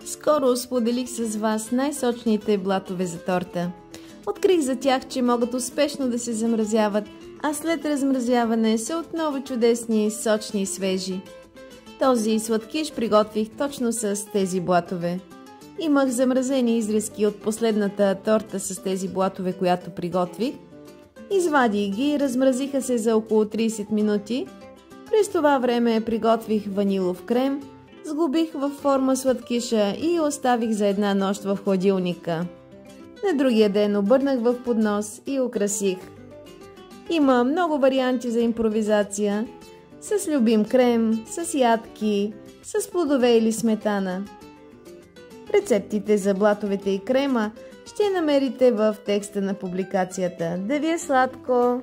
Скоро споделих с вас най-сочните блатове за торта. Открих за тях, че могат успешно да се замразяват, а след размразяване са отново чудесни, сочни и свежи. Този сладкиш приготвих точно с тези блатове. Имах замразени изрезки от последната торта с тези блатове, която приготвих. Извадих ги, размразиха се за около 30 минути. През това време приготвих ванилов крем, сглобих във форма сладкиша и оставих за една нощ в хладилника. На другия ден обърнах в поднос и украсих. Има много варианти за импровизация. С любим крем, с ядки, с плодове или сметана. Рецептите за блатовете и крема ще намерите в текста на публикацията. Да ви е сладко!